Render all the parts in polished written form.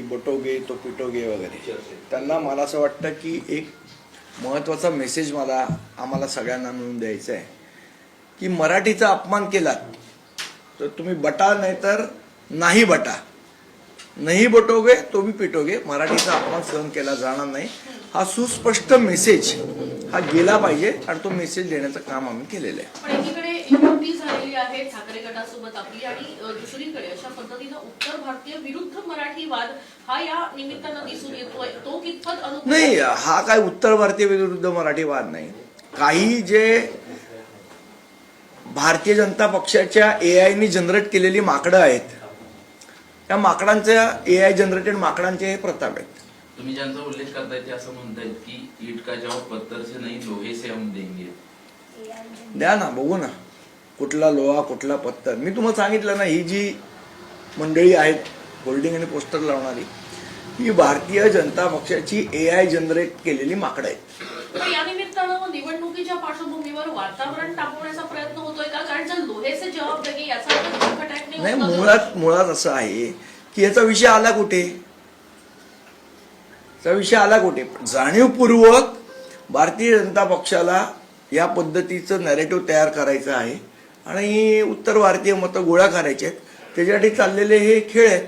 बटोगे तो पिटोगे वगैरे, त्यांना मला असं वाटतं की एक महत्त्वाचा मेसेज आम्हाला सगळ्यांना मिळून द्यायचा आहे की मराठीचा अपमान केलात तर तुम्ही बटा, नाही तर नाही बटा, नाही बटोगे तो भी पिटोगे, मराठीचा अपमान सहन केला जाणार नाही, हा सुस्पष्ट मेसेज हा गेला पाहिजे आणि तो मेसेज देण्याचं काम आम्ही केलेलं आहे. पण एकीकडे युती झालेली आहे ठाकरे गटासोबत आपली, आणि दुसरीकडे अशा पद्धतीनं उत्तर भारतीय विरुद्ध मराठी वाद हा या निमित्तानं दिसून येतोय, तो कितपत अनुकूल नाही, हा काय उत्तर भारतीय विरुद्ध मराठी वाद नाही. काही जे भारतीय जनता पक्षाच्या AI नी जनरेट केलेली माकडं आहेत, त्या माकडांच्या AI जनरेटेड माकडांचे हे प्रताप आहेत. तुम्ही ज्यांचा उल्लेख करताय ते असं म्हणतायत की ईट का जवाब पत्थर से नहीं लोहे से हम देंगे. द्या ना, बघू ना कुठला लोहा कुठला पत्थर. मी तुम्हाला सांगितलं ना, ही जी मंडळी आहेत होल्डिंग आणि पोस्टर लावणारी, ही भारतीय जनता पक्षाची AI जनरेट केलेली माकडं आहेत. पण या निमित्तानं निवडणुकीच्या पार्श्वभूमीवर वातावरण तापवण्याचा प्रयत्न होतोय का? कारण जर लोहेचे जबाब देगे याचा अर्थ नाही, मुळात असं आहे की याचा विषय आला कुठे, जाणीवपूर्वक भारतीय जनता पक्षाला या पद्धतीचं नॅरेटिव्ह तयार करायचं आहे आणि उत्तर भारतीय मतं गोळा करायचे आहेत, त्याच्यासाठी चाललेले हे खेळ आहेत.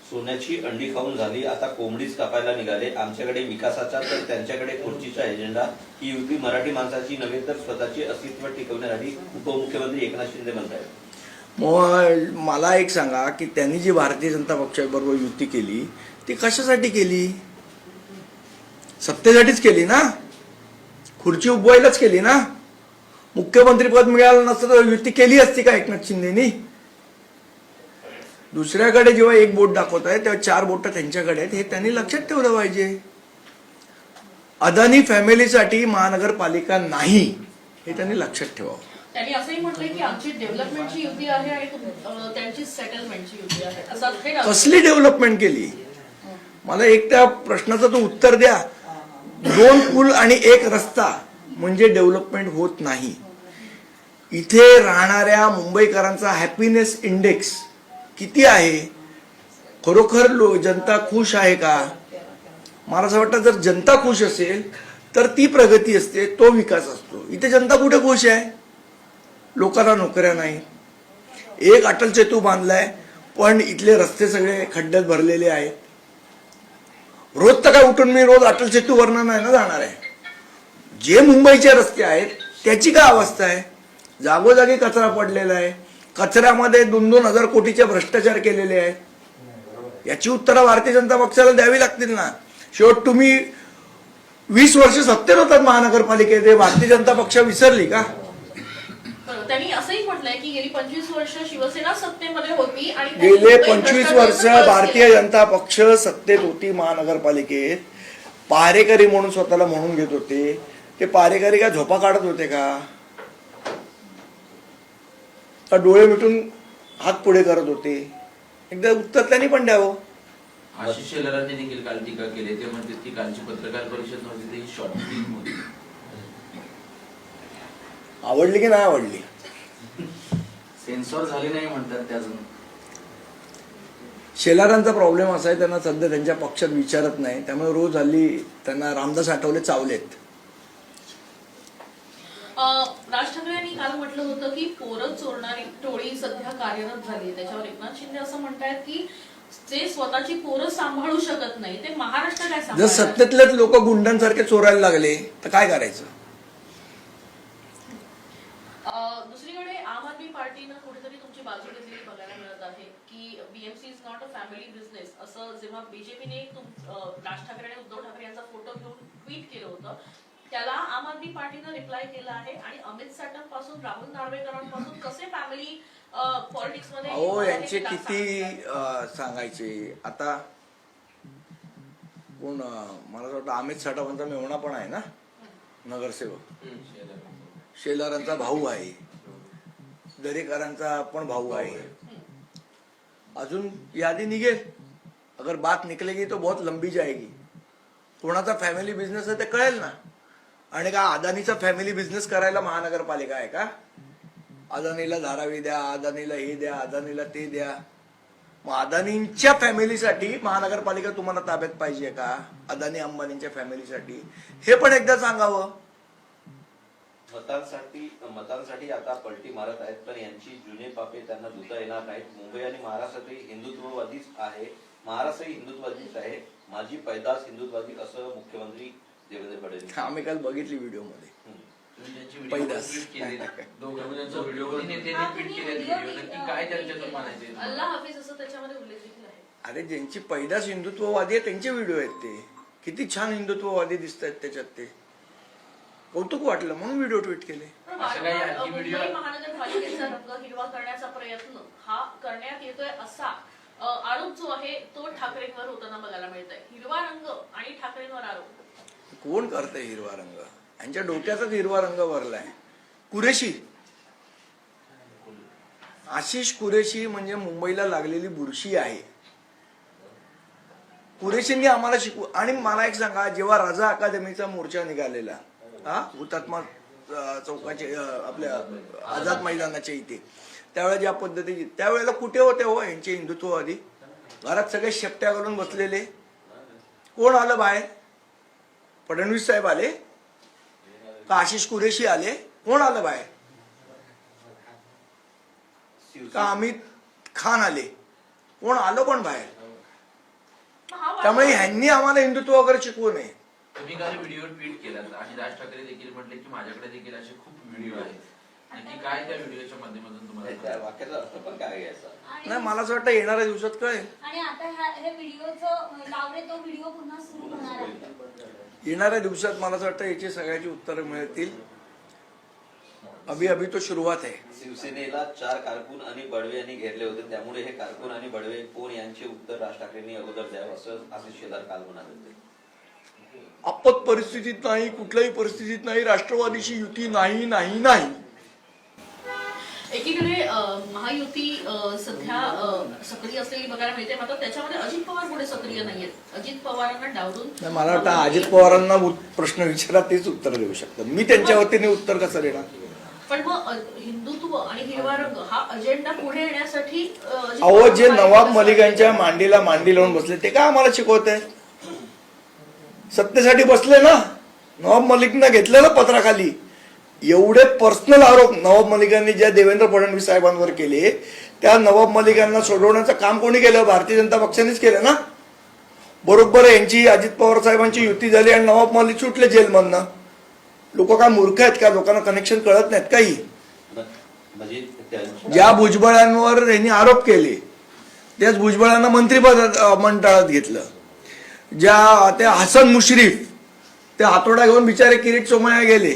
सोन्याची अंडी खाऊन झाली, आता कोंबडीच कापायला निघाले. आमच्याकडे विकासाचा तर त्यांच्याकडे खुर्चीचा एजेंडा. ही युती मराठी माणसाची नव्हे तर स्वतःचे अस्तित्व टिकवण्यासाठी उपमुख्यमंत्री एकनाथ शिंदे म्हणतात. मला एक सांगा की त्यांनी जी भारतीय जनता पक्षाबरोबर युती केली ती कशासाठी केली? सत्तेसाठीच केली ना, खुर्ची उभवायलाच केली ना. मुख्यमंत्री पद मिळालं नसतं तर युती केली असती का एकनाथ शिंदेनी? दुसऱ्याकडे जेव्हा एक बोट दाखवत आहे तेव्हा 4 बोट त्यांच्याकडे आहेत, हे त्यांनी लक्षात ठेवलं पाहिजे. अदानी फॅमिलीसाठी महानगरपालिका नाही, हे त्यांनी लक्षात ठेवावं. त्यांनी असंही म्हटलंय की आमची डेव्हलपमेंटची युती आहे आणि त्यांची सेटलमेंटची युती आहे. असं कसली डेव्हलपमेंट केली? मला एक त्या प्रश्नाचं तो उत्तर द्या. 2 पूल आणि 1 रस्ता म्हणजे डेव्हलपमेंट होत नाही. इथे राहणाऱ्या मुंबईकरांचा हॅपीनेस इंडेक्स किती आहे? खरोखर जनता खुश आहे का? मला असं वाटतं जर जनता खुश असेल तर ती प्रगती असते, तो विकास असतो. इथे जनता कुठे खुश आहे? लोकांना नोकऱ्या नाही, एक अटल सेतू बांधलाय पण इथले रस्ते सगळे खड्ड्यात भरलेले आहेत. रोज तर काय उठून मी रोज अटल सेतू वरनं नाही ना जाणार आहे. जे मुंबईचे रस्ते आहेत त्याची काय अवस्था आहे? जागोजागी कचरा पडलेला आहे, कचऱ्यामध्ये 2-2 हजार कोटीचे भ्रष्टाचार केलेले आहेत. याची उत्तरं भारतीय जनता पक्षाला द्यावी लागतील ना. शेवट तुम्ही 20 वर्ष सत्तेत होतात महानगरपालिकेत, भारतीय जनता पक्ष विसरली का? त्यांनी असंही म्हटलंय की गेली 25 वर्ष शिवसेना सत्तेमध्ये होती आणि गेले 25 वर्ष भारतीय जनता पक्ष सत्तेत होती महानगरपालिकेत. पहारेकरी म्हणून स्वतःला म्हणून घेत होते. ते पहारेकरी का झोपा काढत होते का डोळे मिटून हात पुढे करत होते? एकदा उत्तर त्यांनी पण द्यावं. आशिष शेलारांनी देखील काल टीका केली. ते म्हणतात की कालची पत्रकार परिषद नव्हती, ती शॉर्ट फिल्म होती. आवडली की नाही आवडली? सेन्सॉर झाली नाही म्हणतात ते अजून. शेलारांचा प्रॉब्लेम असा आहे, त्यांना सध्या त्यांच्या पक्षात विचारत नाही, त्यामुळे रोज हल्ली त्यांना रामदास आठवले चावलेत. राज ठाकरे यांनी काल म्हटलं होतं की पोरं चोरणारी टोळी सध्या कार्यरत झाली. त्याच्यावर एकनाथ शिंदे असं म्हणतायत की जे स्वतःची पोरं सांभाळू शकत नाही ते महाराष्ट्र काय जर सांभाळणार? सत्तेतलेच लोक गुंडांसारखे चोरायला लागले तर काय करायचं? दुसरीकडे आम आदमी पार्टीनं कुठेतरी तुमची बाजू घेतलेली बघायला मिळत आहे की BMC is not a family business, असं जेव्हा बीजेपीने राज ठाकरे आणि उद्धव ठाकरे यांचा फोटो घेऊन ट्विट केलं होतं, त्याला आम आदमी पार्टीनं रिप्लाय केला आहे. आणि अमित साटम पासून राहुल नार्वेकरांपासून कसे फॅमिली पॉलिटिक्स मध्ये यांचे किती सांगायचे. आता कोण, मला वाटतं अमित साटमांचा मेवणा पण आहे ना नगरसेवक, शेलारांचा भाऊ आहे, दरेकरांचा पण भाऊ आहे. अजून यादी निघेल. अगर बात निकलेगी तो बहुत लंबी जाएगी. कोणाचा फॅमिली बिझनेस आहे ते कळेल ना. आणि का अदानीचा फॅमिली बिझनेस करायला महानगरपालिका आहे का? अदानीला धारावी द्या, अदानीला हे द्या, अदानीला ते द्या. मग अदानींच्या फॅमिलीसाठी महानगरपालिका तुम्हाला ताब्यात पाहिजे का? अदानी अंबानींच्या फॅमिलीसाठी हे पण एकदा सांगावं. मतांसाठी आता पलटी मारत आहेत, पण यांची जुने पापे त्यांना धुता येणार नाहीत. मुंबई आणि महाराष्ट्रातही हिंदुत्ववादीच आहे, महाराष्ट्रही हिंदुत्ववादीच आहे, माझी पैदास हिंदुत्ववादी, असं मुख्यमंत्री देवेंद्र फडणवीस. आम्ही काल बघितली व्हिडिओमध्ये. तुम्ही त्यांची व्हिडिओ पैदास. ट्विट केले दोघं त्यांचा व्हिडिओ नेत्यांनी ट्विट केले नक्की काय त्यांच्यातून म्हणायचे? अल्लाह हाफिज असं त्याच्यामध्ये उल्लेख देखील आहे. अरे ज्यांची पैदास हिंदुत्ववादी आहे त्यांचे व्हिडिओ आहेत ते. किती छान हिंदुत्ववादी दिसत आहेत त्याच्यात. ते कौतुक वाटलं म्हणून व्हिडिओ ट्विट केले. पण असं काही वारंवार आणखी व्हिडिओ- मुंबई महानगरपालिकेचा रंग हिरवा करण्याचा प्रयत्न हा करण्यात येतोय असा आरोप जो आहे तो ठाकरेंवर होताना बघायला मिळतोय. हिरवा रंग आणि ठाकरेंवर आरोप. कोण करतंय हिरवा रंग? यांच्या डोक्याचाच हिरवा रंग भरलाय. कुरेशी, आशिष कुरेशी म्हणजे मुंबईला लागलेली बुरशी आहे. कुरेशींनी आम्हाला शिकवू. आणि मला एक सांगा, जेव्हा राजा अकादमीचा मोर्चा निघालेला हुतात्मा चौकाचे आपल्या आझाद मैदानाच्या इथे, त्यावेळेला ज्या पद्धतीची, त्यावेळेला कुठे होते हो यांचे हिंदुत्ववादी? घरात सगळे शेपट्या घालून बसलेले. कोण आलं बाहेर? फडणवीस साहेब आले का आशिष कुरेशी आले? कोण आलं बाहेर? का अमित खान आले? कोण आलं? कोण बाहेर? त्यामुळे ह्यांनी आम्हाला हिंदुत्व वगैरे शिकवू नये. तुम्ही काल व्हिडिओ ट्विट केलात आणि राज ठाकरे देखील म्हटले की माझ्याकडे देखील असे खूप व्हिडिओ आहेत. नक्की काय त्या व्हिडिओच्या माध्यमातून तुम्हाला त्या वाक्याचा अर्थ पण काय घ्यायचा? नाही, मला असं वाटतं येणाऱ्या दिवसात कळेल. आणि आता हे व्हिडिओचं लावले तो व्हिडिओ पुन्हा सुरू होणार आहे. येणाऱ्या दिवसात मला असं वाटतं याची सगळ्याची उत्तरं मिळतील. अभी तो सुरुवात आहे. शिवसेनेला 4 कारकून आणि बडवे यांनी घेरले होते, त्यामुळे हे कारकून आणि बडवे कोण यांचे उत्तर राज ठाकरेंनी अगोदर द्यावं, असं आशिष शेलार काल म्हणाले होते. आपत परिस्थितीत नाही, कुठल्याही परिस्थितीत नाही, राष्ट्रवादीशी युती नाही नाही नाही. एकीकडे महायुती सध्या सक्रिय असलेली बघायला मिळते, मात्र त्याच्यामध्ये अजित पवार पुढे सक्रिय नाहीयेत. अजित पवारांना डावलून नाही, मला वाटतं अजित पवारांना प्रश्न विचारा, तेच उत्तर देऊ शकतात. मी त्यांच्या वतीने उत्तर कसं देणार? पण मग हिंदुत्व आणि हिरवा रंग हा अजेंडा पुढे येण्यासाठी अजित अहो, पवार जे काय नवाब करत मलिकांच्या मांडीला मांडी लावून बसले ते काय आम्हाला शिकवत आहे? सत्तेसाठी बसले ना. नवाब मलिकनं घेतलं ना पत्राखाली. एवढे पर्सनल आरोप नवाब मलिकांनी ज्या देवेंद्र फडणवीस साहेबांवर केले, त्या नवाब मलिकांना सोडवण्याचं काम कोणी केलं? भारतीय जनता पक्षानेच केलं ना. बरोबर यांची अजित पवार साहेबांची युती झाली आणि नवाब मलिक सुटले जेलमधनं. लोक काय मूर्ख आहेत का? लोकांना कनेक्शन कळत नाहीत काही? म्हणजे ज्या भुजबळांवर यांनी आरोप केले त्याच भुजबळांना मंत्रिपद मंडळात घेतलं. ज्या ते हसन मुश्रीफ ते हातोडा घेऊन बिचारे किरीट सोमय्या गेले,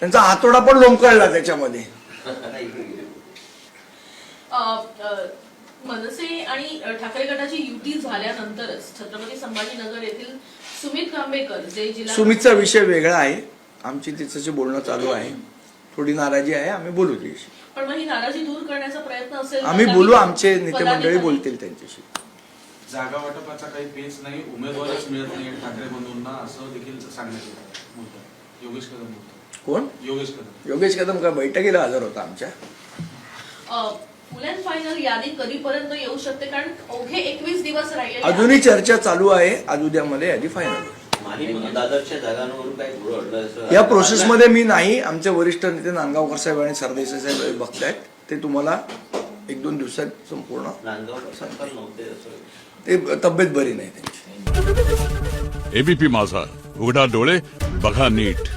त्यांचा हातोडा पण लोंबकळला त्याच्यामध्ये. मनसे आणि ठाकरे गटाची युती झाल्यानंतरच छत्रपती संभाजीनगर येथील सुमित कांबेकर जे जिल्हा सुमितचा विषय वेगळा आहे. आमची तिचं बोलणं चालू आहे. थोडी नाराजी आहे, आम्ही बोलू त्याशी. पण मग ही नाराजी दूर करण्याचा प्रयत्न असेल तर आम्ही काही बोलू, आमचे नेते मंडळी पदाधिकारी- बोलतील त्यांच्याशी. जागा वाटपाचा काही पेच नाही, उमेदवारच मिळत नाही ठाकरे बंधूंना, असं देखील सांगण्यात येत आहे. बोलतो योगेश कदम बोलतो. कोण? योगेश कदम. योगेश कदम का बैठकीला हजर होता आमच्या? फुल अँड फायनल यादी कधीपर्यंत येऊ शकते? कारण अवघे 21 दिवस राहिले. अजूनही चर्चा चालू आहे. आज उद्यामध्ये यादी फायनल. दादरच्या जागांवरून काही घोळ या प्रोसेसमध्ये मी नाही, आमचे वरिष्ठ नेते नांदगावकर साहेब आणि सरदेसाई साहेब बघतायत. ते तुम्हाला 1-2 दिवसात संपूर्ण. ते तब्येत बरी नाही त्यांची. एबीपी माझा, उघडा डोळे बघा नीट.